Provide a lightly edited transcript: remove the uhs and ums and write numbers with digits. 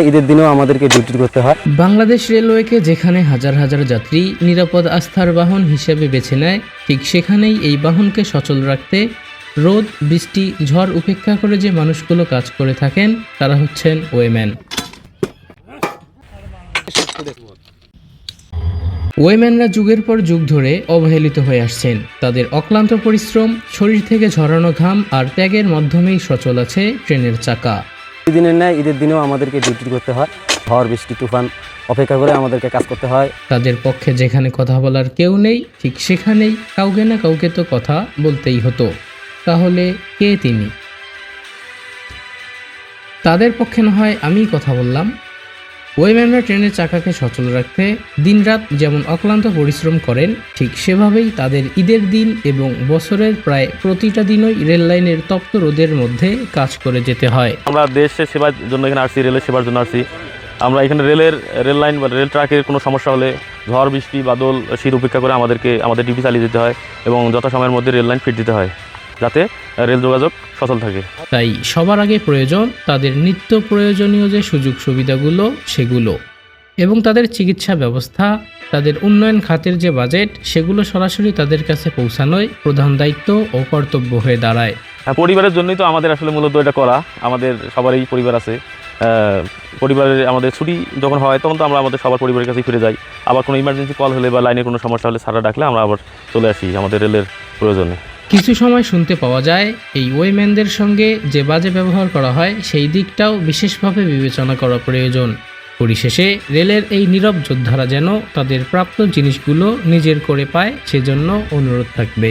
ঈদের দিনেও আমাদেরকে ডিউটি করতে হয়। বাংলাদেশ রেলওয়েকে যেখানে হাজার হাজার যাত্রী নিরাপদ আস্থার বাহন হিসেবে বেছে নেয়, ঠিক সেখানেই এই বাহনকে সচল রাখতে রোদ বৃষ্টি ঝড় উপেক্ষা করে যে মানুষগুলো কাজ করে থাকেন তারা হচ্ছেন ওয়েম্যান। ওয়েম্যানরা যুগের পর যুগ ধরে অবহেলিত হয়ে আসছেন। তাদের অক্লান্ত পরিশ্রম, শরীর থেকে ঝরানো ঘাম আর ত্যাগের মাধ্যমেই সচল আছে ট্রেনের চাকা। দিনের ন্যায় ঈদের দিনেও আমাদেরকে ডিউটি করতে হয়। ঝড় বৃষ্টি তুফান অপেক্ষা করে আমাদেরকে কাজ করতে হয়। তাদের পক্ষে যেখানে কথা বলার কেউ নেই, ঠিক সেখানেই কাউকে না কাউকে তো কথা বলতেই হতো। তাহলে কে তিনি? তাদের পক্ষে না হয় আমি কথা বললাম। ওয়েম্যানরা ট্রেনের চাকাকে সচল রাখতে দিনরাত যেমন অক্লান্ত পরিশ্রম করেন, ঠিক সেভাবেই তাদের ঈদের দিন এবং বছরের প্রায় প্রতিটা দিনই রেল লাইনের তপ্ত রোদের মধ্যে কাজ করে যেতে হয়। আমরা দেশের সেবার জন্য এখানে আসছি, রেলের সেবার জন্য আসছি। আমরা এখানে রেল লাইন বা রেল ট্র্যাকের কোনো সমস্যা হলে ঝড় বৃষ্টি বাদল শীত উপেক্ষা করে আমাদের ডিউটি চালিয়ে যেতে হয় এবং যথাসময়ের মধ্যে রেল লাইন ফিট দিতে হয় যাতে রেল যোগাযোগ সচল থাকে। তাই সবার আগে প্রয়োজন তাদের নিত্য প্রয়োজনীয় যে সুযোগ সুবিধাগুলো সেগুলো, এবং তাদের চিকিৎসা ব্যবস্থা, তাদের উন্নয়ন খাতের যে বাজেট সেগুলো সরাসরি তাদের কাছে পৌঁছানোই প্রধান দায়িত্ব ও কর্তব্য হয়ে দাঁড়ায়। পরিবারের জন্যই তো আমাদের আসলে মূলত এটা করা। আমাদের সবারই পরিবার আছে। পরিবারের আমাদের ছুটি যখন হয় তখন তো আমরা আমাদের সবার পরিবারের কাছেই ফিরে যাই। আবার কোনো ইমার্জেন্সি কল হলে বা লাইনে কোনো সমস্যা হলে সারা ডাকলে আমরা আবার চলে আসি আমাদের রেলের প্রয়োজনে। কিছু সময় শুনতে পাওয়া যায় এই ওয়েম্যানদের সঙ্গে যে বাজে ব্যবহার করা হয় সেই দিকটাও বিশেষভাবে বিবেচনা করা প্রয়োজন। পরিশেষে রেলের এই নীরব যোদ্ধারা যেন তাদের প্রাপ্ত জিনিসগুলো নিজের করে পায় সেজন্য অনুরোধ থাকবে।